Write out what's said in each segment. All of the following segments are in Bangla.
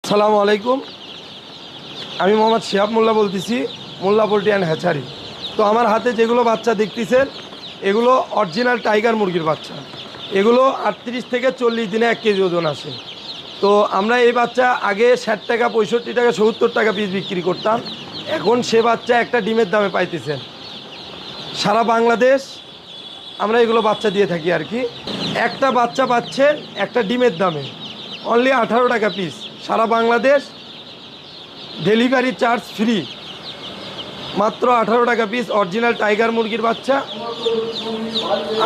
আসসালামু আলাইকুম। আমি মোহাম্মদ শিহাব মোল্লা বলতেছি, মোল্লা পোল্ট্রি অ্যান্ড হ্যাচারি। তো আমার হাতে যেগুলো বাচ্চা দেখতেছেন এগুলো অরিজিনাল টাইগার মুরগির বাচ্চা। এগুলো 38 থেকে 40 দিনে 1 কেজি ওজন আসে। তো আমরা এই বাচ্চা আগে 60 টাকা, 65 টাকা, 70 টাকা পিস বিক্রি করতাম। এখন সে বাচ্চা একটা ডিমের দামে পাইতেছেন। সারা বাংলাদেশ আমরা এগুলো বাচ্চা দিয়ে থাকি আর কি। একটা বাচ্চা পাচ্ছেন একটা ডিমের দামে, অনলি 18 টাকা পিস। সারা বাংলাদেশ ডেলিভারি চার্জ ফ্রি, মাত্র 18 টাকা পিস অরিজিনাল টাইগার মুরগির বাচ্চা,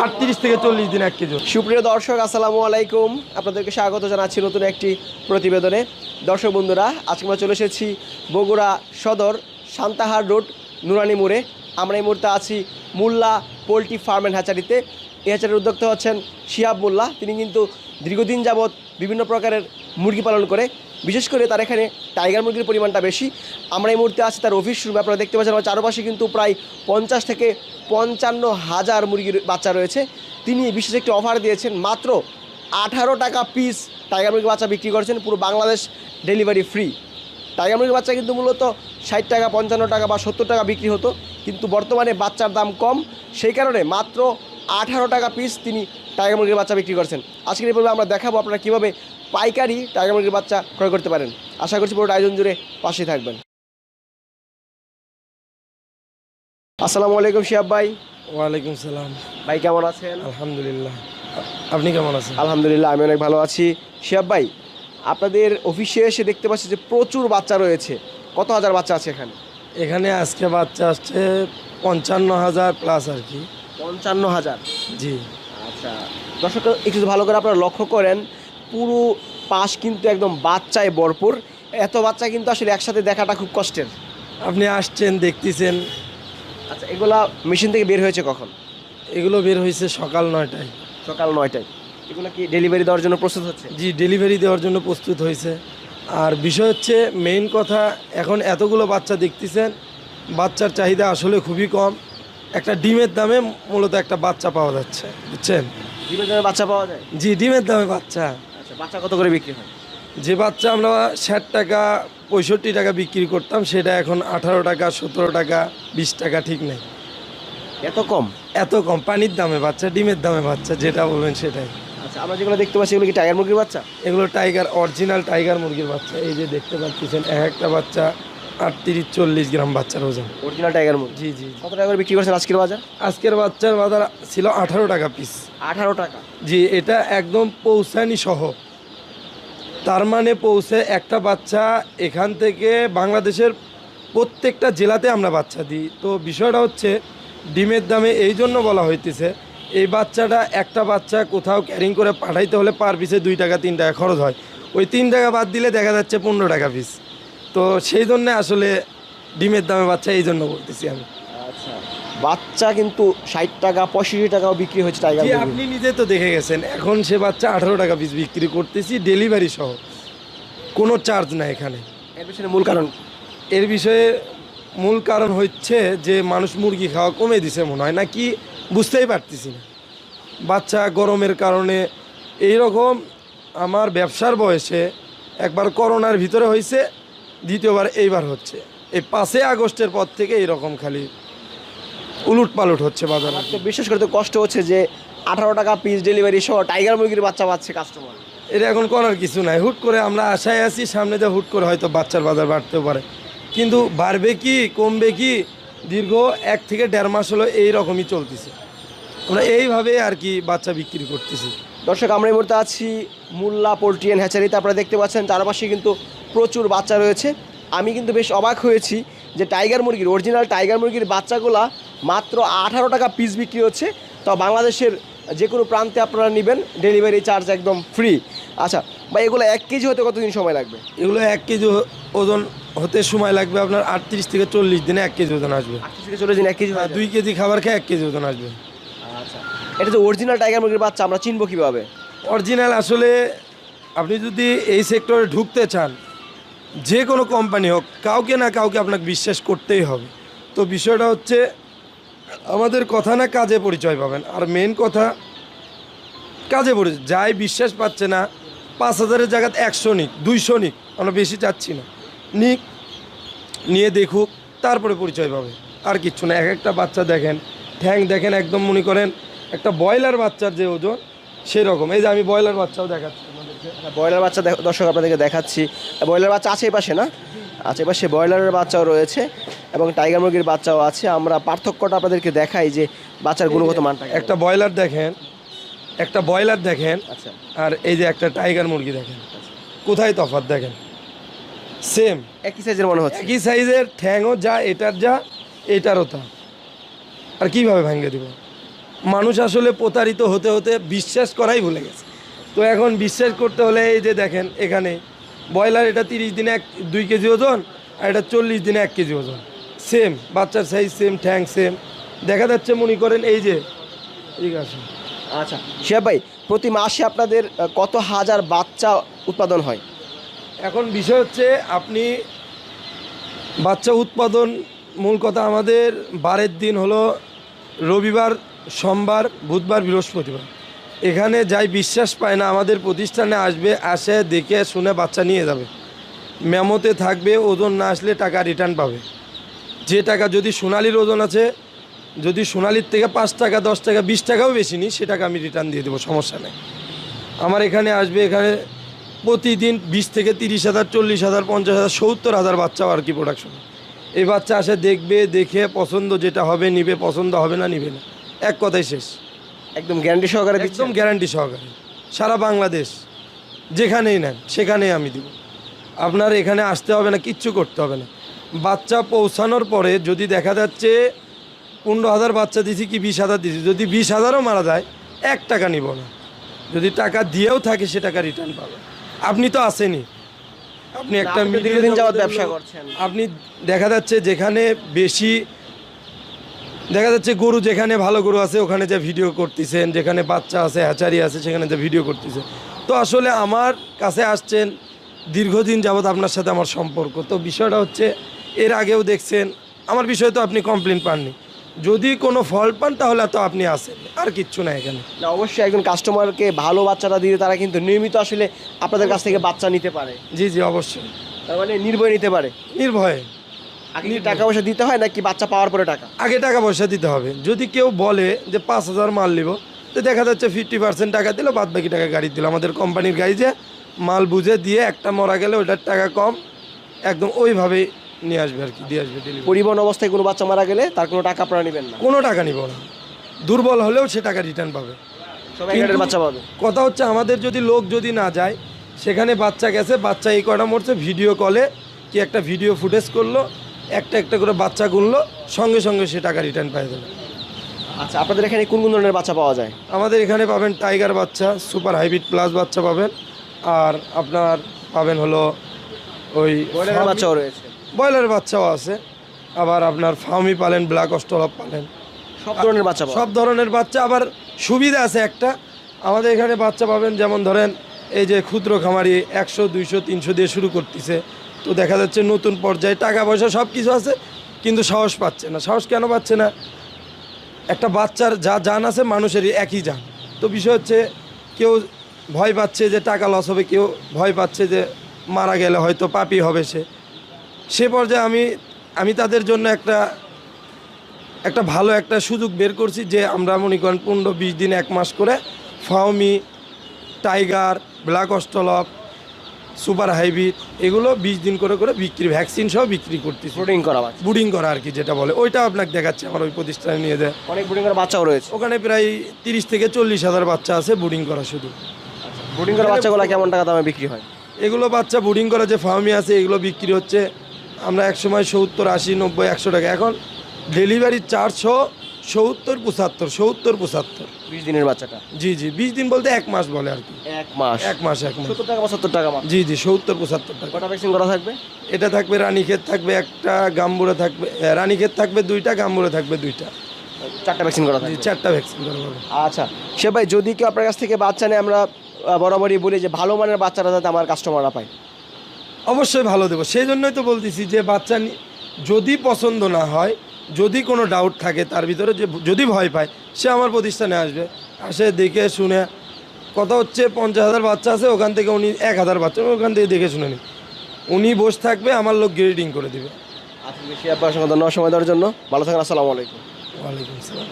38 থেকে 40 দিন 1 কেজি। সুপ্রিয় দর্শক, আসসালামু আলাইকুম। আপনাদেরকে স্বাগত জানাচ্ছি নতুন একটি প্রতিবেদনে। দর্শক বন্ধুরা, আজকে আমরা চলে এসেছি বগুড়া সদর সান্তাহার রোড নুরানি মোড়ে। আমরা এই মুহূর্তে আছি মোল্লা পোলট্রি ফার্ম অ্যান্ড হ্যাচারিতে। এই হ্যাচারির উদ্যোক্তা হচ্ছেন শিহাব মোল্লা। তিনি কিন্তু দীর্ঘদিন যাবৎ বিভিন্ন প্রকারের মুরগি পালন করে, বিশেষ করে তার এখানে টাইগার মুরগির পরিমাণটা বেশি। আমরা এই মুহূর্তে আছি তার অফিস রুমে। আপনারা দেখতে পাচ্ছেন আমার চারপাশে কিন্তু প্রায় 50 থেকে 55 হাজার মুরগির বাচ্চা রয়েছে। তিনি বিশেষ একটি অফার দিয়েছেন, মাত্র 18 টাকা পিস টাইগার মুরগির বাচ্চা বিক্রি করছেন, পুরো বাংলাদেশ ডেলিভারি ফ্রি। টাইগার মুরগির বাচ্চা কিন্তু মূলত 60 টাকা, 55 টাকা বা 70 টাকা বিক্রি হতো, কিন্তু বর্তমানে বাচ্চার দাম কম, সেই কারণে মাত্র 18 টাকা পিস তিনি টাইগার মুরগির বাচ্চা বিক্রি করছেন। আজকের এই পর্বে আমরা দেখাবো আপনারা কীভাবে পাইকারি টাইগার মুরগির বাচ্চা ক্রয় করতে পারেন। আশা করছি পুরো আয়োজন জুড়ে পাশে থাকবেন। আসসালামু আলাইকুম শিহাব ভাই। ওয়ালাইকুম সালাম। ভাই কেমন আছেন? আলহামদুলিল্লাহ, আপনি কেমন আছেন? আলহামদুলিল্লাহ, আমি অনেক ভালো আছি। শিহাব ভাই, আপনাদের অফিসে এসে দেখতে পাচ্ছি যে প্রচুর বাচ্চা রয়েছে। কত হাজার বাচ্চা আছে এখানে? এখানে আজকে বাচ্চা আসছে 55,000 প্লাস আর কি। 55,000? জি। আচ্ছা দর্শক, একটু ভালো করে আপনারা লক্ষ্য করেন, পুরো পাশ কিন্তু একদম বাচ্চায় ভরপুর। এত বাচ্চা কিন্তু আসলে একসাথে দেখাটা খুব কষ্টের। আপনি আসছেন, দেখতেছেন। আচ্ছা, এগুলা মেশিন থেকে বের হয়েছে কখন? এগুলো বের হয়েছে সকাল 9টায়। সকাল 9টায়। এগুলো কি ডেলিভারি দেওয়ার জন্য প্রস্তুত হচ্ছে? জি, ডেলিভারি দেওয়ার জন্য প্রস্তুত হয়েছে। আর বিষয় হচ্ছে, মেইন কথা, এখন এতগুলো বাচ্চা দেখতেছেন, বাচ্চার চাহিদা আসলে খুবই কম। একটা ডিমের দামে মূলত একটা বাচ্চা পাওয়া যাচ্ছে, বুঝছেন? ডিমের দামে বাচ্চা পাওয়া যায়? জি, ডিমের দামে বাচ্চা। আচ্ছা, বাচ্চা কত করে বিক্রি হয়? যে বাচ্চা আমরা 60 টাকা, 65 টাকা বিক্রি করতাম, সেটা এখন 18 টাকা, 17 টাকা, 20 টাকা, ঠিক নেই। এত কম? এত কম। পানির দামে বাচ্চা, ডিমের দামে বাচ্চা, যেটা বলবেন সেটাই। আচ্ছা, আমরা যেগুলো দেখতে পাচ্ছি এগুলো কি টাইগার মুরগির বাচ্চা? এগুলো টাইগার, অরিজিনাল টাইগার মুরগির বাচ্চা। এই যে দেখতে পাচ্ছেন, একটা বাচ্চা 38-40 গ্রাম বাচ্চার ওজন। অরিজিনাল টাইগার মুরগি? জি জি। কত টাকা করে বিক্রি করছেন আজকের বাজার? আজকের বাচ্চার বাজার ছিল 18 টাকা পিস। 18 টাকা? জি, এটা একদম পৌঁছানি সহ। তার মানে পৌঁছে একটা বাচ্চা এখান থেকে বাংলাদেশের প্রত্যেকটা জেলাতে আমরা বাচ্চা দিই। তো বিষয়টা হচ্ছে, ডিমের দামে এই জন্য বলা হইতেছে, এই বাচ্চাটা একটা বাচ্চা কোথাও ক্যারিং করে পাঠাইতে হলে পার পিসে 2 টাকা 3 টাকা খরচ হয়। ওই 3 টাকা বাদ দিলে দেখা যাচ্ছে 15 টাকা পিস। তো সেই জন্যে আসলে ডিমের দামে বাচ্চা এই জন্য বলতেছি আমি। আচ্ছা, বাচ্চা কিন্তু 60 টাকা 65 টাকাও বিক্রি হচ্ছে টাইগার মুরগি। আপনি নিজে তো দেখে গেছেন, এখন সে বাচ্চা 18 টাকা পিস বিক্রি করতেছি, ডেলিভারি সহ, কোনো চার্জ না এখানে। এর পিছনে মূল কারণ? এর বিষয়ে মূল কারণ হচ্ছে যে মানুষ মুরগি খাওয়া কমে দিছে মনে হয়, না কি বুঝতেই পারতেছি না। বাচ্চা গরমের কারণে এই রকম। আমার ব্যবসার বয়সে একবার করোনার ভিতরে হয়েছে, দ্বিতীয়বার এইবার হচ্ছে। এই 5 আগস্টের পর থেকে এইরকম খালি উলুট পালুট হচ্ছে বাজার। তো বিশেষ করে তো কষ্ট হচ্ছে যে 18 টাকা পিস ডেলিভারি সহ টাইগার মুরগির বাচ্চা পাচ্ছে কাস্টমার। এটা এখন করার কিছু নাই। হুট করে আমরা আশায় আছি, সামনে যে হুট করে হয়তো বাচ্চার বাজার বাড়তেও পারে, কিন্তু বাড়বে কি কমবে কি, দীর্ঘ 1 থেকে 1.5 মাস হলো এইরকমই চলতেছে। আমরা এইভাবে আর কি বাচ্চা বিক্রি করতেছি। দর্শক, আমরা এই মুহূর্তে আছি মোল্লা পোলট্রি অ্যান্ড হ্যাচারিতে। আপনারা দেখতে পাচ্ছেন চারপাশে কিন্তু প্রচুর বাচ্চা রয়েছে। আমি কিন্তু বেশ অবাক হয়েছি যে টাইগার মুরগির, অরিজিনাল টাইগার মুরগির বাচ্চাগুলা মাত্র 18 টাকা পিস বিক্রি হচ্ছে। তো বাংলাদেশের যে কোনো প্রান্তে আপনারা নেবেন, ডেলিভারি চার্জ একদম ফ্রি। আচ্ছা ভাই, এগুলো 1 কেজি হতে কতদিন সময় লাগবে? এগুলো 1 কেজি ওজন হতে সময় লাগবে আপনার 38 থেকে 40 দিনে 1 কেজি ওজন আসবে। 38 থেকে 40 দিন 1 কেজি? 2 কেজি খাবার খেয়ে 1 কেজি ওজন আসবে। আচ্ছা, এটা যে অরিজিনাল টাইগার মুরগির বাচ্চা, আমরা চিনবো কীভাবে? অরিজিনাল আসলে আপনি যদি এই সেক্টরে ঢুকতে চান, যে কোনো কোম্পানি হোক, কাউকে না কাউকে আপনাকে বিশ্বাস করতেই হবে। তো বিষয়টা হচ্ছে, আমাদের কথা না কাজে পরিচয় পাবেন। আর মেন কথা, কাজে পরিচয়। যাই বিশ্বাস পাচ্ছে না, 5,000-এর জায়গায় 100 নিক, 200 নিক, আমরা বেশি চাচ্ছি না, নিক, নিয়ে দেখুক, তারপরে পরিচয় পাবে, আর কিচ্ছু না। এক একটা বাচ্চা দেখেন, ঠ্যাং দেখেন, একদম মনে করেন একটা ব্রয়লার বাচ্চার যে ওজন সেরকম। এই যে আমি ব্রয়লার বাচ্চাও দেখাচ্ছি আপনাদেরকে। ব্রয়লার বাচ্চা দর্শক আপনাদেরকে দেখাচ্ছি। ব্রয়লার বাচ্চা আছে এই পাশে না? আচ্ছা, এই পাশে ব্রয়লারের বাচ্চাও রয়েছে এবং টাইগার মুরগির বাচ্চাও আছে। আমরা পার্থক্যটা আপনাদেরকে দেখাই যে বাচ্চার গুণগত মানটা কেমন। একটা ব্রয়লার দেখেন, একটা ব্রয়লার দেখেন, আচ্ছা, আর এই যে একটা টাইগার মুরগি দেখেন, কোথায় তফাৎ দেখেন? সেম একই সাইজের মনে হচ্ছে। একই সাইজের, ঠ্যাংও যা, এটার যা, এটারও তা। আর কিভাবে ভাঙে দিব? মানুষ আসলে প্রতারিত হতে হতে বিশ্বাস করাই ভুলে গেছে। তো এখন বিশ্বাস করতে হলে এই যে দেখেন এখানে ব্রয়লার, এটা 30 দিনে 2 কেজি ওজন, আর এটা 40 দিনে 1 কেজি ওজন। সেম বাচ্চার সাইজ, সেম ঠ্যাং, সেম দেখা যাচ্ছে। মনে করেন এই যে, ঠিক আছে। আচ্ছা শিহাব ভাই, প্রতি মাসে আপনাদের কত হাজার বাচ্চা উৎপাদন হয়? এখন বিষয় হচ্ছে আপনি বাচ্চা উৎপাদন, মূল কথা আমাদের বারের দিন হলো রবিবার, সোমবার, বুধবার, বৃহস্পতিবার। এখানে যাই বিশ্বাস পায় না আমাদের প্রতিষ্ঠানে আসবে, আসে দেখে শুনে বাচ্চা নিয়ে যাবে। মেমোতে থাকবে, ওজন না আসলে টাকা রিটার্ন পাবে। যে টাকা, যদি সোনালির ওজন আছে, যদি সোনালির থেকে 5 টাকা, 10 টাকা, 20 টাকাও বেশি নিই, সে টাকা আমি রিটার্ন দিয়ে দেবো, সমস্যা নেই। আমার এখানে আসবে, এখানে প্রতিদিন 20 থেকে 30,000, 40,000, 50,000, 70,000 বাচ্চাও আর কি প্রোডাকশন। এই বাচ্চা আসে, দেখবে, দেখে পছন্দ যেটা হবে নিবে, পছন্দ হবে না নিবে না, এক কথাই শেষ। একদম গ্যারান্টি সহকারে দিচ্ছেন? একদম গ্যারান্টি সহকারে। সারা বাংলাদেশ যেখানেই নেন সেখানেই আমি দিব। আপনার এখানে আসতে হবে না, কিচ্ছু করতে হবে না। বাচ্চা পৌঁছানোর পরে যদি দেখা যাচ্ছে 15,000 বাচ্চা দিছি কি 20,000 দিছি, যদি 20,000ও মারা যায়, 1 টাকা নিব না। যদি টাকা দিয়েও থাকে সে টাকা রিটার্ন পাবে। আপনি তো আসেনি, আপনি একটা আপনি তো মিডিয়া দীর্ঘদিন যাবৎ জগতের ব্যবসা লোক। করছেন। আপনি দেখা যাচ্ছে যেখানে বেশি দেখা যাচ্ছে গরু, যেখানে ভালো গরু আছে ওখানে যে ভিডিও করতেছেন, যেখানে বাচ্চা আছে, হ্যাচারি আছে, সেখানে যে ভিডিও করতেছে। তো আসলে আমার কাছে আসছেন, দীর্ঘদিন যাবৎ আপনার সাথে আমার সম্পর্ক। তো বিষয়টা হচ্ছে, এর আগেও দেখছেন আমার বিষয়ে তো আপনি কমপ্লেন পাননি। যদি কোনো ফল্ট পান তাহলে তো আপনি আসেন, আর কিচ্ছু না এখানে। না, অবশ্যই একজন কাস্টমারকে ভালো বাচ্চাটা দিলে তারা কিন্তু নিয়মিত আসলে আপনাদের কাছ থেকে বাচ্চা নিতে পারে। জি জি, অবশ্যই, তার মানে নির্ভয় নিতে পারে। নির্ভয়ে। আগে কি টাকা পয়সা দিতে হয় নাকি বাচ্চা পাওয়ার পরে টাকা? আগে টাকা পয়সা দিতে হবে। যদি কেউ বলে যে 5,000 মাল নিব, তো দেখা যাচ্ছে 50% টাকা দিল, বাদ বাকি টাকা গাড়ি দিল। আমাদের কোম্পানির গাড়ি যে মাল বুঝে দিয়ে, একটা মরা গেলে ওটার টাকা কম, একদম ওইভাবেই নিয়ে আসবে আর কি, দিয়ে আসবে ডেলিভারি। পরিবহন অবস্থায় কোনো বাচ্চা মারা গেলে তার কোনো টাকা আপনারা নেবেন না? কোনো টাকা নিব না, দুর্বল হলেও সে টাকা রিটার্ন পাবে। সবাই গ্রেডের বাচ্চা পাবে। কথা হচ্ছে আমাদের যদি লোক যদি না যায়, সেখানে বাচ্চা গেছে, বাচ্চা এই কটা মরছে, ভিডিও কলে কি একটা ভিডিও ফুটেজ করলো, একটা একটা করে বাচ্চা গুনলো, সঙ্গে সঙ্গে সে টাকা রিটার্ন পাই দেবে। আচ্ছা, আপনাদের এখানে কোন কোন ধরনের বাচ্চা পাওয়া যায়? আমাদের এখানে পাবেন টাইগার বাচ্চা, সুপার হাইব্রিড প্লাস বাচ্চা পাবেন, আর আপনার পাবেন হলো ওই ব্রয়লারের বাচ্চাও রয়েছে? ব্রয়লার বাচ্চাও আছে। আবার আপনার ফার্মি পালেন, ব্ল্যাক অস্ট্রেলপ পালেন, সব ধরনের বাচ্চা পাওয়া সব ধরনের বাচ্চা। আবার সুবিধা আছে একটা, আমাদের এখানে বাচ্চা পাবেন, যেমন ধরেন এই যে ক্ষুদ্র খামারি 100, 200, 300 দিয়ে শুরু করতেছে। তো দেখা যাচ্ছে নতুন পর্যায়ে টাকা পয়সা সব কিছু আছে, কিন্তু সাহস পাচ্ছে না। সাহস কেন পাচ্ছে না? একটা বাচ্চার যা জান আছে মানুষেরই একই জান। তো বিষয় হচ্ছে, কেউ ভয় পাচ্ছে যে টাকা লস হবে, কেউ ভয় পাচ্ছে যে মারা গেলে হয়তো পাপি হবে সে পর্যায়ে আমি তাদের জন্য একটা ভালো একটা সুযোগ বের করছি, যে আমরা মনে করেন 15-20 দিন 1 মাস করে ফাউমি, টাইগার, ব্ল্যাক অস্ট্রেলপ, সুপার হাইব্রিড, এগুলো 20 দিন করে করে বিক্রি, ভ্যাকসিন সহ বিক্রি করতেছি। ব্রিডিং করা বাচ্চা? বুডিং করা আর কি যেটা বলে, ওইটা আপনাকে দেখাচ্ছে আমার ওই প্রতিষ্ঠানে নিয়ে যায়। অনেক ব্রিডিং করা বাচ্চাও রয়েছে ওখানে প্রায় 30 থেকে 40,000 বাচ্চা আছে বুডিং করা শুধু। ব্রিডিং করা বাচ্চাগুলো কেমন টাকা দামে বিক্রি হয়? এগুলো বাচ্চা বুডিং করা যে ফার্মি আছে, এগুলো বিক্রি হচ্ছে আমরা এক সময় 70, 80, 90, 100 টাকা। এখন ডেলিভারি চার্জ 70, 75। 20 দিনের বাচ্চাটা? জি জি, 20 দিন বলতে 1 মাস বলে আর কি। 1 মাস? 1 মাস 70 টাকা বা 70 টাকা মাস? জি জি, 70, 75 টাকা। কটা ভ্যাকসিন করা থাকবে? এটা থাকবে রানীক্ষেত থাকবে একটা, গাম্বুরে থাকবে, রানীক্ষেত থাকবে 2টা, গাম্বুরে থাকবে 2টা। 4টা ভ্যাকসিন করা জি, থাকবে? 4টা ভ্যাকসিন করা হবে। আচ্ছা সে ভাই, যদি কেউ আপনার কাছ থেকে বাচ্চা নেয়, আমরা বরাবরই বলি যে ভালো মানের বাচ্চারা যাতে আমার কাস্টমাররা পায়। অবশ্যই ভালো দেবো, সেই জন্যই তো বলতেছি যে বাচ্চা যদি পছন্দ না হয়, যদি কোনো ডাউট থাকে তার ভিতরে, যে যদি ভয় পায়, সে আমার প্রতিষ্ঠানে আসবে, আসে দেখে শুনে। কথা হচ্ছে 50,000 বাচ্চা আছে, ওখান থেকে উনি 1,000 বাচ্চা ওখান থেকে দেখে শুনে নিন। উনি বসে থাকবে, আমার লোক গ্রেডিং করে দেবে। আচ্ছা, শিহাব ভাই অসংখ্য ধন্যবাদ সময় দেওয়ার জন্য। ভালো থাকেন, আসসালামু আলাইকুম। ওয়ালাইকুম আসসালাম।